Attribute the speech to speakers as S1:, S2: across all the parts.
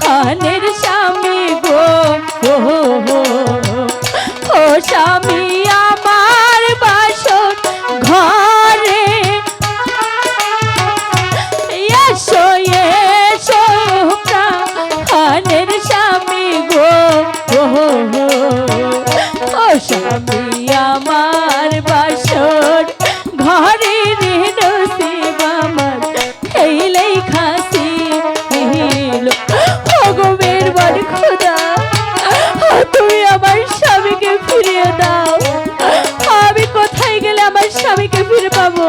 S1: খানের স্বামী গো ও স্বামী আমার বাসর ঘরে এসো এসো খানের স্বামী গো ও স্বামী আমার বাসর ঘরে রে নসিব আমার এইলেই খাসি ভগবের বড় খোদা তুমি আমার স্বামীকে ফিরিয়ে দাও আমি কোথায় গেলে আমার স্বামীকে ফিরে পাবো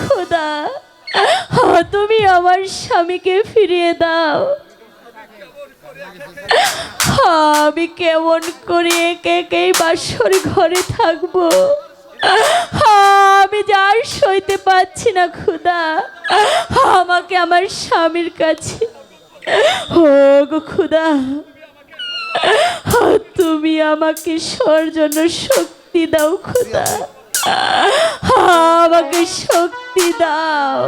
S1: খোদা তুমি আমার স্বামীকে ফিরিয়ে দাও আমি কেমন করে একে একেই বাসর ঘরে থাকবো আমি যার সইতে পাচ্ছি না খোদা আমাকে আমার স্বামীর কাছে ও গো খোদা তুমি আমাকে সর জন্য শক্তি দাও খোদা আমাকে শক্তি দাও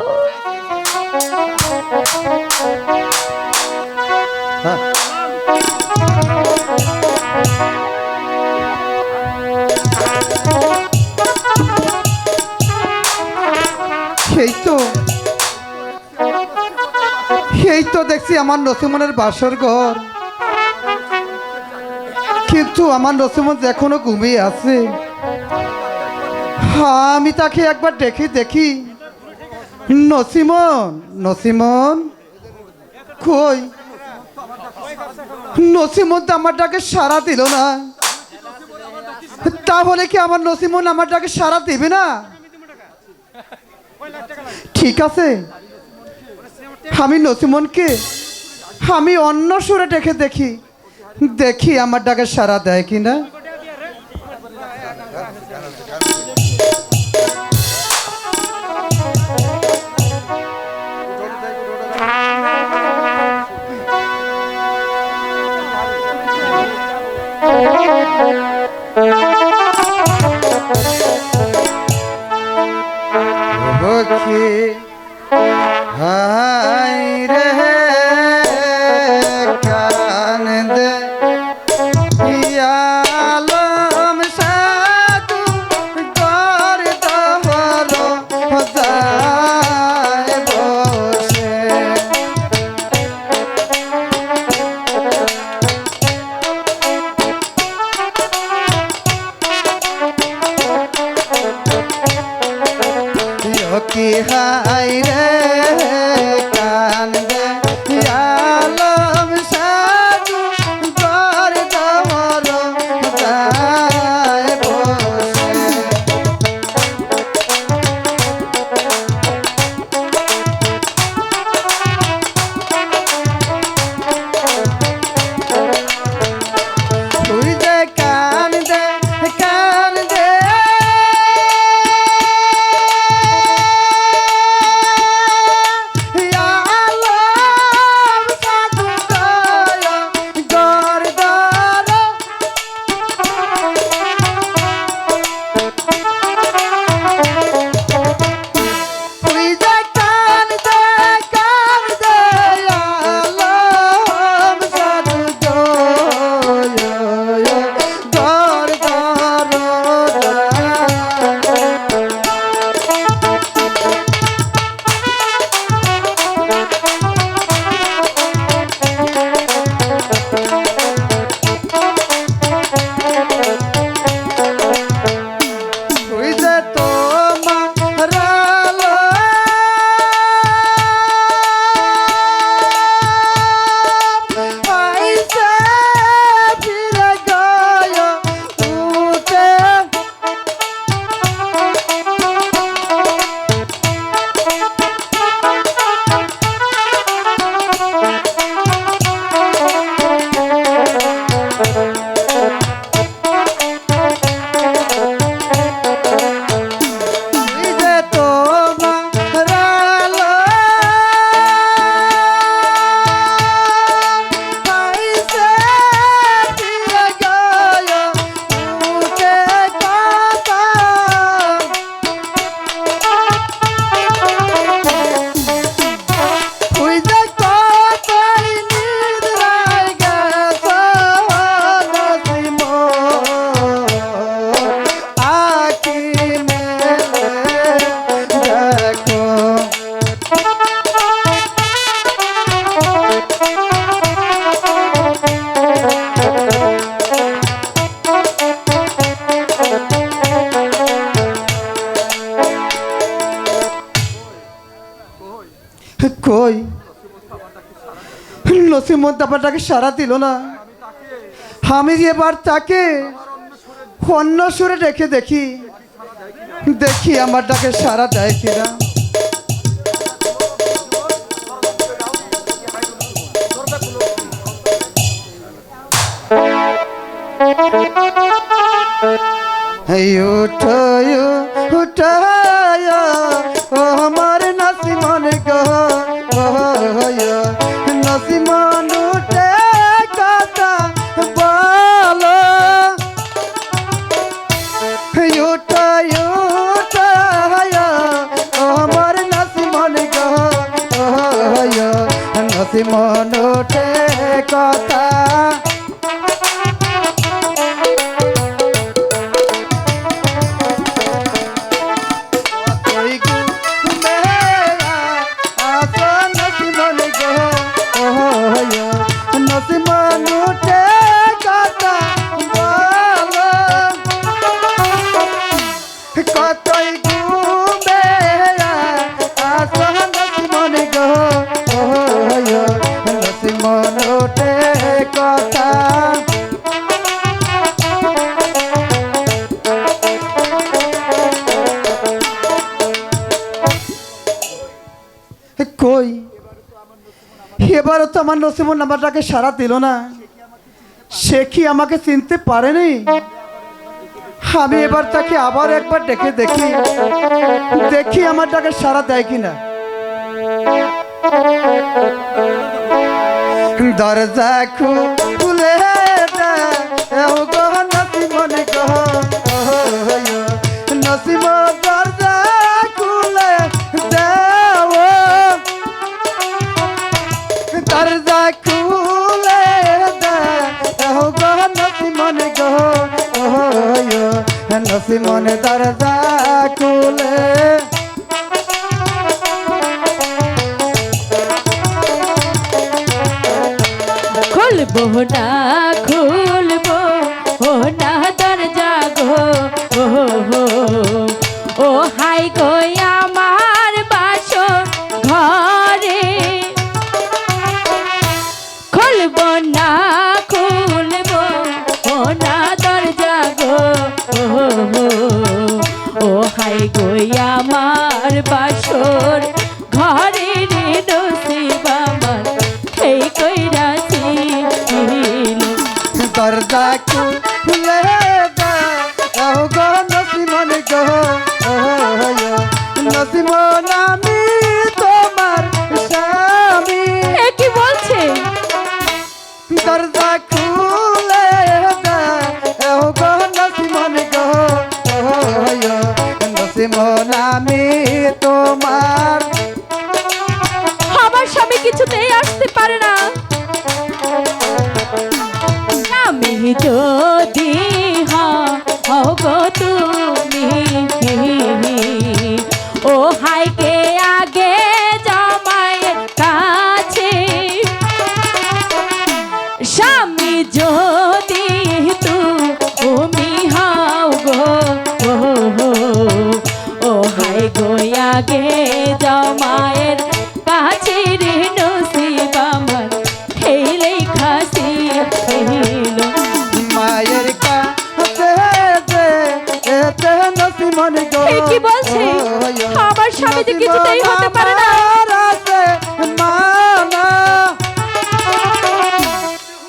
S2: এই তো দেখছি আমার নসিমনের বাসর ঘর, কিন্তু আমার নসিমন এখনো ঘুমিয়ে আছে। আমি তাকে একবার দেখি নসিমন নসিমন কই? নসিমন তো আমার ডাকে সাড়া দিল না। তাহলে কি আমার নসিমন আমার ডাকে সাড়া দিবে না? ঠিক আছে, আমি নসিমনকে আমি অন্য সুরে ডেকে দেখি আমার ডাকে সাড়া দেয় কিনা। হাই রে কানদে আলম সাধু গর দহর যায় বসে। কি হাই রে কান্দে আলম সাধু গর দহর যায় বসে। তুই যে কান্দে কান্দে নসিমন তো আমার ডাকে সাড়া দিল না। আমি এবার তাকে অন্য সুরে ডেকে দেখি, দেখি আমার ডাকে সাড়া দেয় কিনা। উঠায় উঠায় ও আমার নসিমন গো, নসিমন উঠে কথা বলো। উঠায় উঠায় ও আমার নসিমন গো, নসিমন উঠে কথা। কই এবারও তো আমার নসিমন নাম্বারটাকে সাড়া দিল না। সে কি আমাকে চিনতে পারেনি? আমি এবার তাকে আবার একবার ডেকে দেখি, দেখি আমার ডাকে সাড়া দেয় কিনা। দরজা খুলে দাও গো নসিমন গো, নসিমন দরজা খুলে দাও, দরজা খুলে দাও গো নসিমন গো, নসিমন দরজা খুলে।
S1: খুলবো না খুলবো ও না দরজা গো, ও হাই গো আমার বাসো ঘরে। খুলবো না খুলবো ও না দরজা গো, ও হাই গো আমার বাসর ঘরে রে নসিব আমার এই কইরাছি।
S2: দরজা খুলে দাও গো নসিমন গো, নসিমন আমি তোমার স্বামী।
S1: কি বলছে?
S2: দরজা খুলে দাও গো নসিমন গো, নসিমন আমি তোমার।
S1: আমার স্বামী কিছুতেই আসতে পারে না। আমি যদি হও গো তুমি, ও হাইকে আগে জামাইয়ের কাছে। স্বামী যদি তুমি হও গো, ও হাই গো আগে জামাইয়ের কাছে রে নসিব আমার এই লেখাছি হইল।
S2: মায়ের কাছে এতে নসিমন গো,
S1: কি বলছে? আমার স্বামী যে কিছুতেই হতে পারে না।
S2: মানা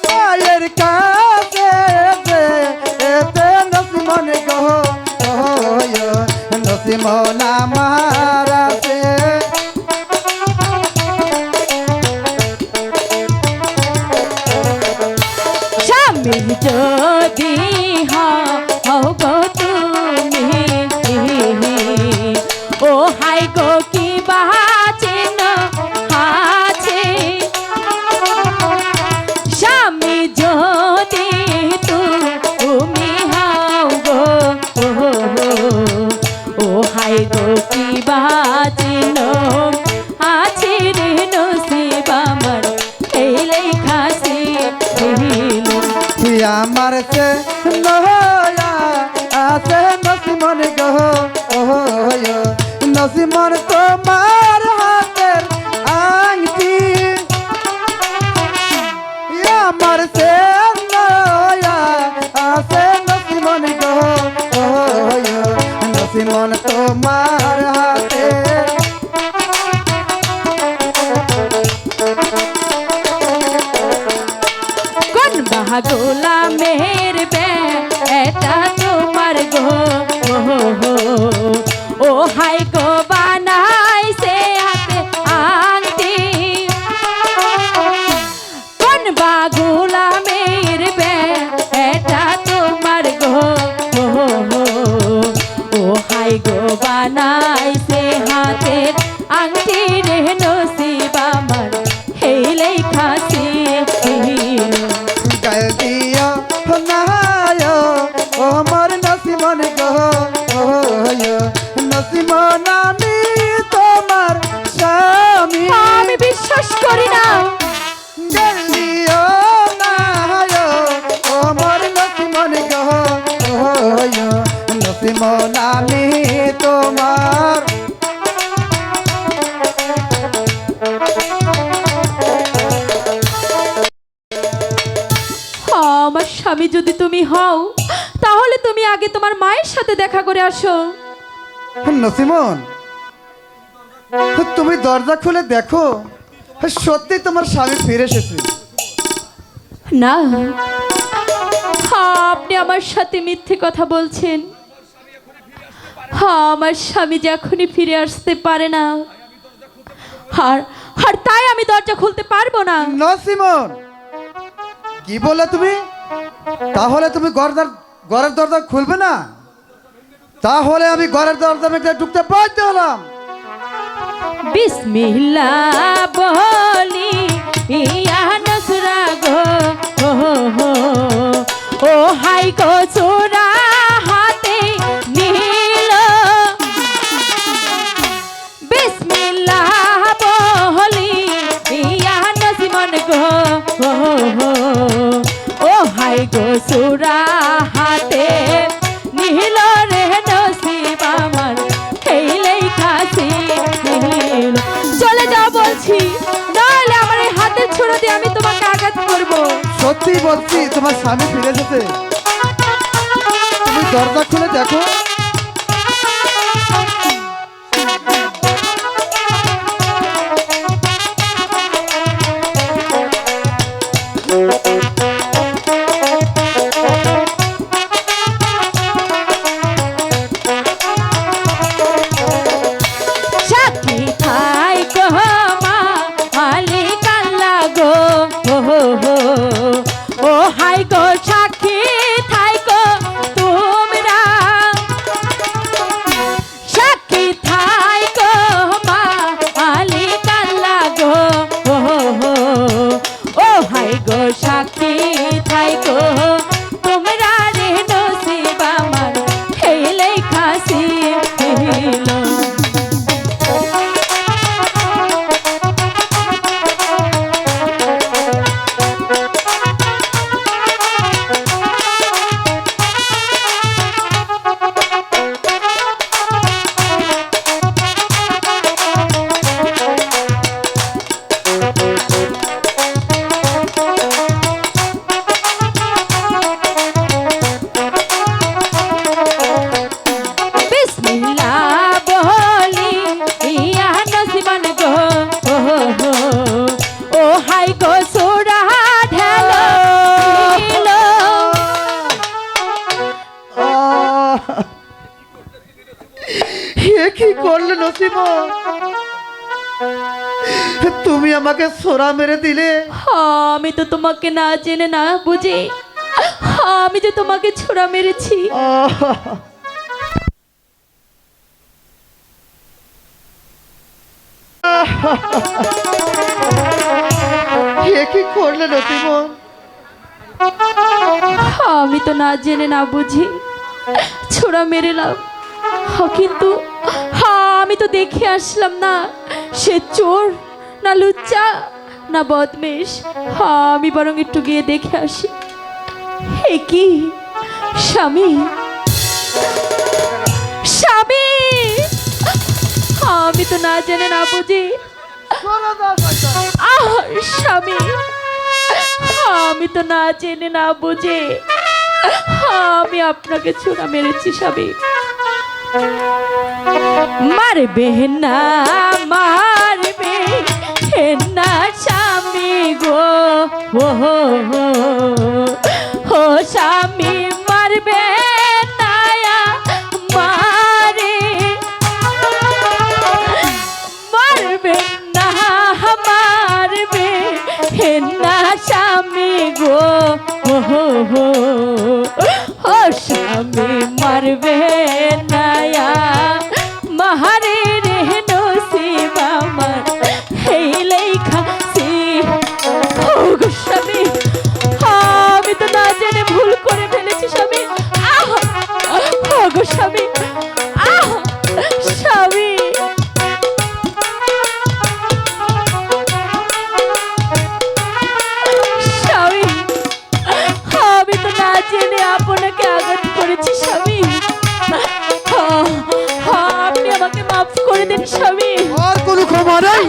S2: মায়ের কাছে এতে নসিমন গো, নসিমন আমার আছে।
S1: স্বামী যদি হও গো তুমি, ও হাই গো কি বাচিন আছে। স্বামী যদি তুমি হও গো, ও হাই গো কি বাচিন আছে রে নসিব আমার এই লেখাছি হইল।
S2: আমার সে নয়া আছে নসিমন গো, নসিমন তোমার হাতের আংটি। নসিমন তোমার হাতে
S1: কোন বাহাগোলা মেহের এটা তোমার গো ও হাই গো বানাইছে হাতে আংটি কোন বাগুলা মেহের এটা তোমার গো ও হাই গো বানাইছে হাতের আংটি রে নসিব আমার এই লেখাছি
S2: গায়ে দিও নায় ও আমার নসিমন গো নসিমন আমি তোমার স্বামী
S1: আমি বিশ্বাস করি না
S2: গায়ে দিও নায় ও আমার নসিমন গো নসিমন আমি তোমার
S1: আমার স্বামী যদি তুমি হও তাহলে তুমি আগে তোমার মায়ের সাথে দেখা করে আসো
S2: নসিমন তুমি দরজা খুলে দেখো সত্যি তোমার স্বামী ফিরে এসেছে
S1: না আপনি আমার সাথে মিথ্যে কথা বলছেন আমার স্বামী যে এখনই ফিরে আসতে পারে না আর আর তাই আমি দরজা খুলতে পারবো না
S2: নসিমন কি বলে তুমি তাহলে তুমি ঘরের দরজা খুলবে না তাহলে আমি ঘরের দরজা ভেঙে ঢুকতে বাধ্য হলাম
S1: বিসমিল্লাহ বলি ইয়া নসরা গো ও হাই গো চোরা হাতে নীল বিসমিল্লাহ বলি ইয়া নসিমন গো ও হাই গো চোরা হাতে নীল রে নসিব আমার এই লেখাছি চলে যাও বলছি নাহলে আমার এই হাতের ছোড়া দিয়ে আমি তোমাকে আঘাত করব
S2: সত্যি বলছি তোমার স্বামী ফিরে এসেছে তুমি দরজা খুলে দেখো
S1: সাথী থাই গো মা মালিক আল্লাহ গো ও হাই গো সাক্ষী থাই গো তোমরা সাক্ষী থাই গো মা মালিক আল্লাহ গো ও হাই গো সাক্ষী থাই গো তোমরা রে নসিব আমার এই লেখাছি বিসমিল্লাহ বলি ইয়া নসিমন গো ও হাই গো সোরা ঢেলো
S2: এ কি করলে নসিমন তুমি আমাকে সোরা মেরে দিলে
S1: আমি তো তোমাকে না জেনে না বুঝে আমি যে তোমাকে ছোড়া মেরেছি
S2: এ কি করলে নসিমন
S1: আমি তো না জেনে না বুঝি ছোড়া মেরেলাম কিন্তু আমি তো দেখে আসলাম না সে চোর না লুচ্চা না বদমেশ আমি বরং একটু গিয়ে দেখে আসি হে কি স্বামী স্বামী আমি তো না জেনে না বুঝি স্বামী আমি তো না জেনে না বুঝে আমি আপনাকে ছোড়া মেরেছি স্বামী মারবে না মারবে না স্বামী গো ও ও স্বামী মারবে না মারে মারবে না মারবে না স্বামী গো ও ও স্বামী মারবে না মাহারে রে নসিব আমার এই লেখা সি ও গো স্বামী আমি তো না জেনে ভুল করে ফেলেছি স্বামী আহ ও গো স্বামী আহ স্বামী স্বামী আমি তো না জেনে আপনাকে আঘাত করেছি স্বামী আপনি আমাকে মাফ করে দিন স্বামী
S2: আর কোনো ক্ষমা নেই।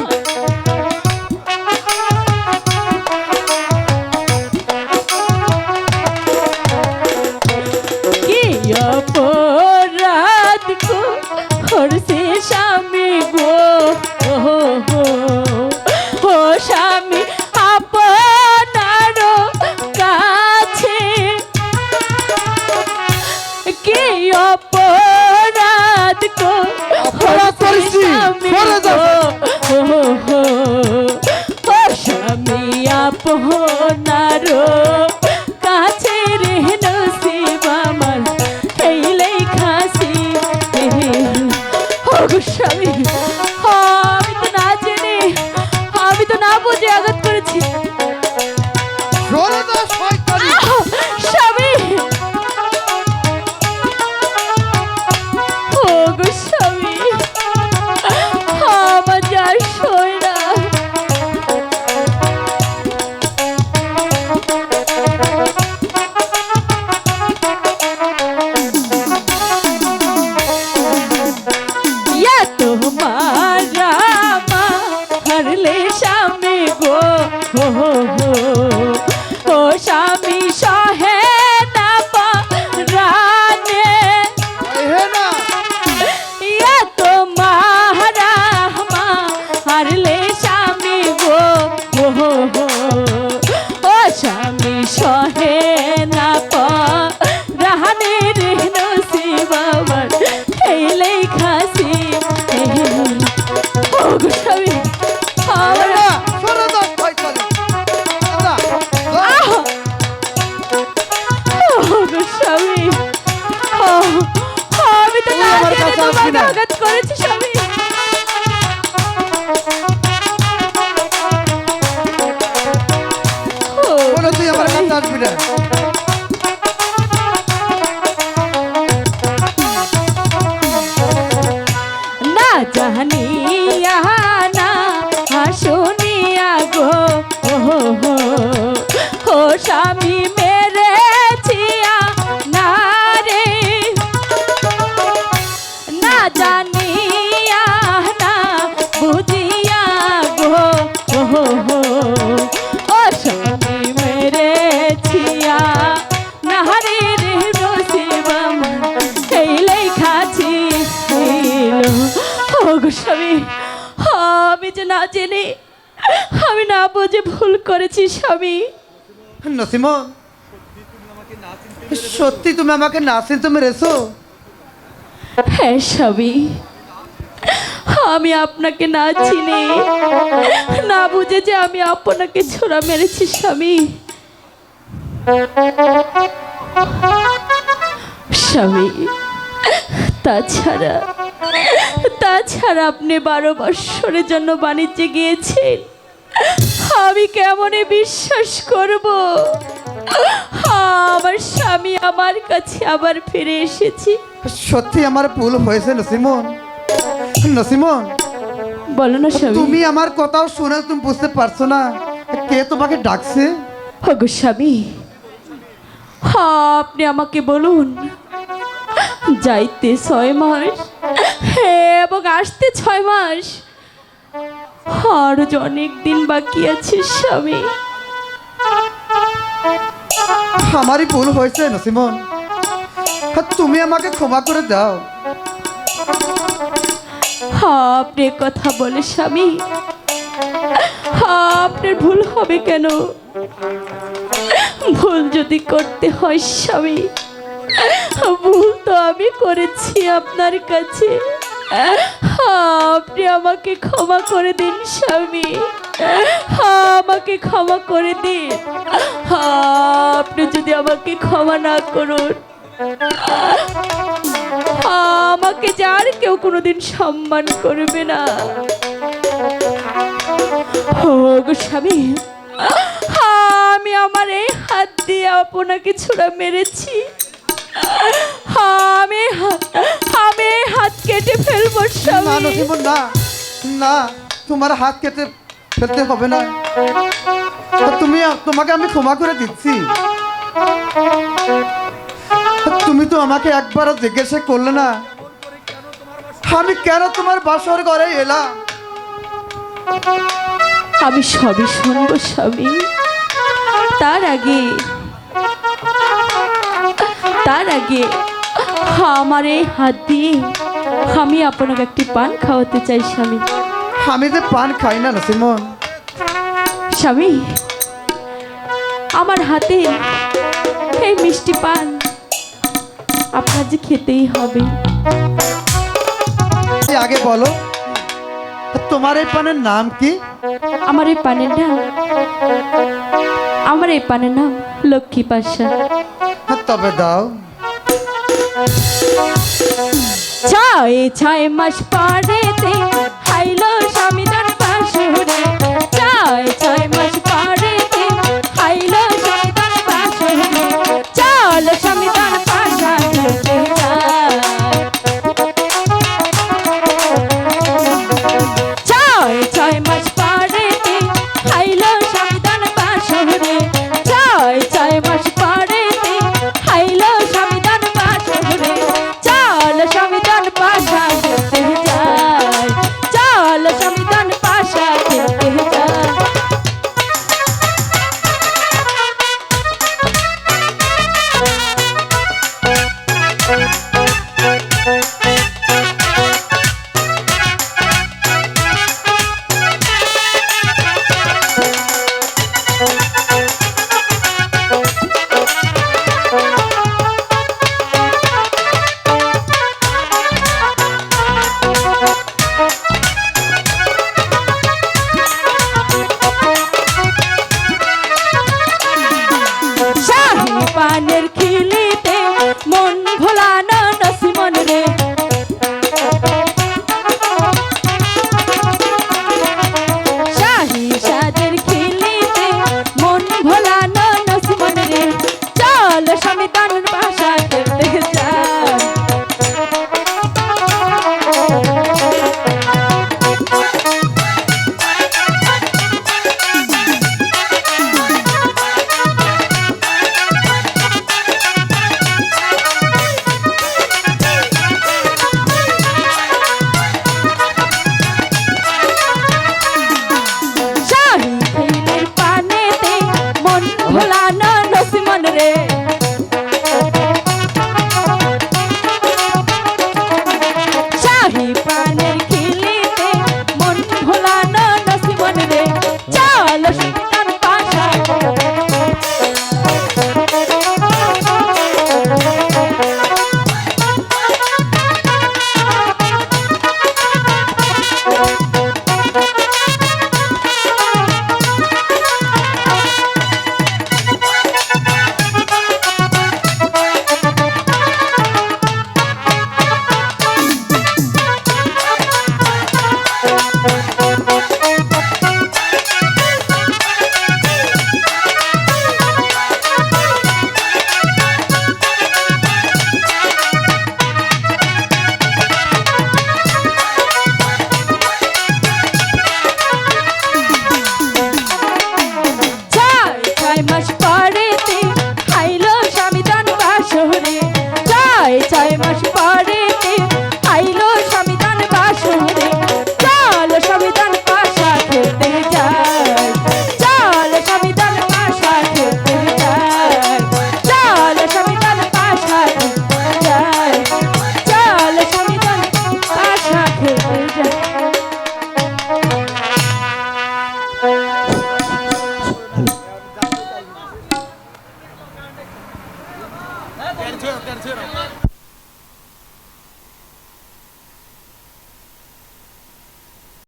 S1: কি অপরাধ করছে স্বামী গো ও স্বামী আপনার কাছে কি অপরাধ
S2: অপরাধ করেছি, সরে যাও।
S1: ও স্বামী আপনার কাছে রে নসিব আমার এই লেখাছি ও গো স্বামী আমি তো না জেনে আমি তো না বুঝে আঘাত করেছি
S2: সরে যাও শয়তানি।
S1: স্বামী ও গো স্বামী আমার যা সয় না ইয়া তোমার রামা হারলে স্বামী গো ও স্বামী সহে না পারানে
S2: হে না
S1: ইয়া তোমার রামা হারলে স্বামী গো ও স্বামী সহে না পারানে রে নসিব আমার এই লেখাছি ও গো স্বামী
S2: হে না, সরে যাও শয়তানি। দাদা, দাও।
S1: স্বামী আমি তো
S2: তুই
S1: না
S2: আমার
S1: জেনে
S2: কাছে আসবি
S1: তোমাকে
S2: না।
S1: আঘাত করেছি স্বামী
S2: বলো তুই আমার কাছে আসবি না।
S1: না জানিয়া না শুনিয়া গো ও স্বামী মেরেছিয়া না রে না জানিয়া না বুঝিয়া গো ও স্বামী মেরেছিয়া না রে রে নসিব আমার এই লেখাছি ও গো স্বামী আমি যে না জেনে আমি না বুঝে ভুল করেছি স্বামী
S2: নসিমন, সত্যি তুমি আমাকে না চিনতে মেরেছো?
S1: হ্যাঁ স্বামী আমি আপনাকে না চিনি না বুঝে যে আমি আপনাকে ছোড়া মেরেছি স্বামী স্বামী তাছাড়া তাছাড়া আপনি 12 বৎসরের জন্য বাণিজ্যে গিয়েছেন আমি কেমনে বিশ্বাস করব আমার স্বামী আমার কাছে আবার ফিরে এসেছি
S2: সত্যি আমার ভুল হয়েছে নসিমন। নসিমন,
S1: বলো না স্বামী
S2: তুমি আমার কথাও শুনে তুমি বুঝতে পারছো না কে তোমাকে ডাকছে?
S1: ওগো স্বামী আপনি আমাকে বলুন যাইতে 6 মাস এবং আসতে 6 মাস আরো যে অনেক দিন বাকি আছে স্বামী
S2: আমারই ভুল হয়েছে নসিমন, তুমি আমাকে ক্ষমা করে দাও।
S1: আপনি এ কথা বলে স্বামী, আপনার ভুল হবে কেন? ভুল যদি করতে হয় স্বামী, ভুল তো আমি করেছি আপনার কাছে। আপনি আমাকে ক্ষমা করে দিন স্বামী, আমাকে ক্ষমা করে দিন। আপনি যদি আমাকে ক্ষমা না করুন, আমাকে যার কেউ কোনোদিন সম্মান করবে না। ও গো স্বামী, আমি আমার এই হাত দিয়ে আপনাকে ছোড়া মেরেছি। আমি এই হাত কেটে ফেলবো
S2: না
S1: স্বামী।
S2: নসিমন, না না, তোমার হাত কেটে ফেলতে হবে না। তোমাকে আমি ক্ষমা করে দিচ্ছি। তুমি তো আমাকে একবারও জিজ্ঞাসা করলে না আমি কেন তোমার বাসর ঘরে এলাম।
S1: আমি সবই শুনবো স্বামী। তার আগে আমার এই হাত দিয়ে আমি আপনাকে একটি পান খাওয়াতে চাই স্বামী।
S2: আমি যে পান খাই না নসিমন।
S1: স্বামী, আমার হাতে এই মিষ্টি পান আপনার যে খেতেই হবে।
S2: আগে বলো তোমার এই পানের নাম কি?
S1: আমার এই পানের নাম লক্ষ্মী পাশা।
S2: তবে দাও।
S1: 6 মাস পরেতে হাইলো স্বামীদান বাসুরে। 6 মাস পরেতে হাইলো স্বামীদান বাসুরে। চল স্বামীদান পাশা খেলতে যাই। 6 মাস পরেতে হাইলো স্বামীদান বাসুরে। 6 মাস পরেতে হাইলো স্বামীদান বাসুরে। চল স্বামীদান পাশা খেলতে যাই। চল স্বামীদান পাশা খেলতে যাই। শাহী পানের খিলিতে মন ভোলানো নসিমন রে। শাহী সাদের খিলিতে মন ভোলানো নসিমন রে। চল স্বামীদান পাশা খেলতে যাই।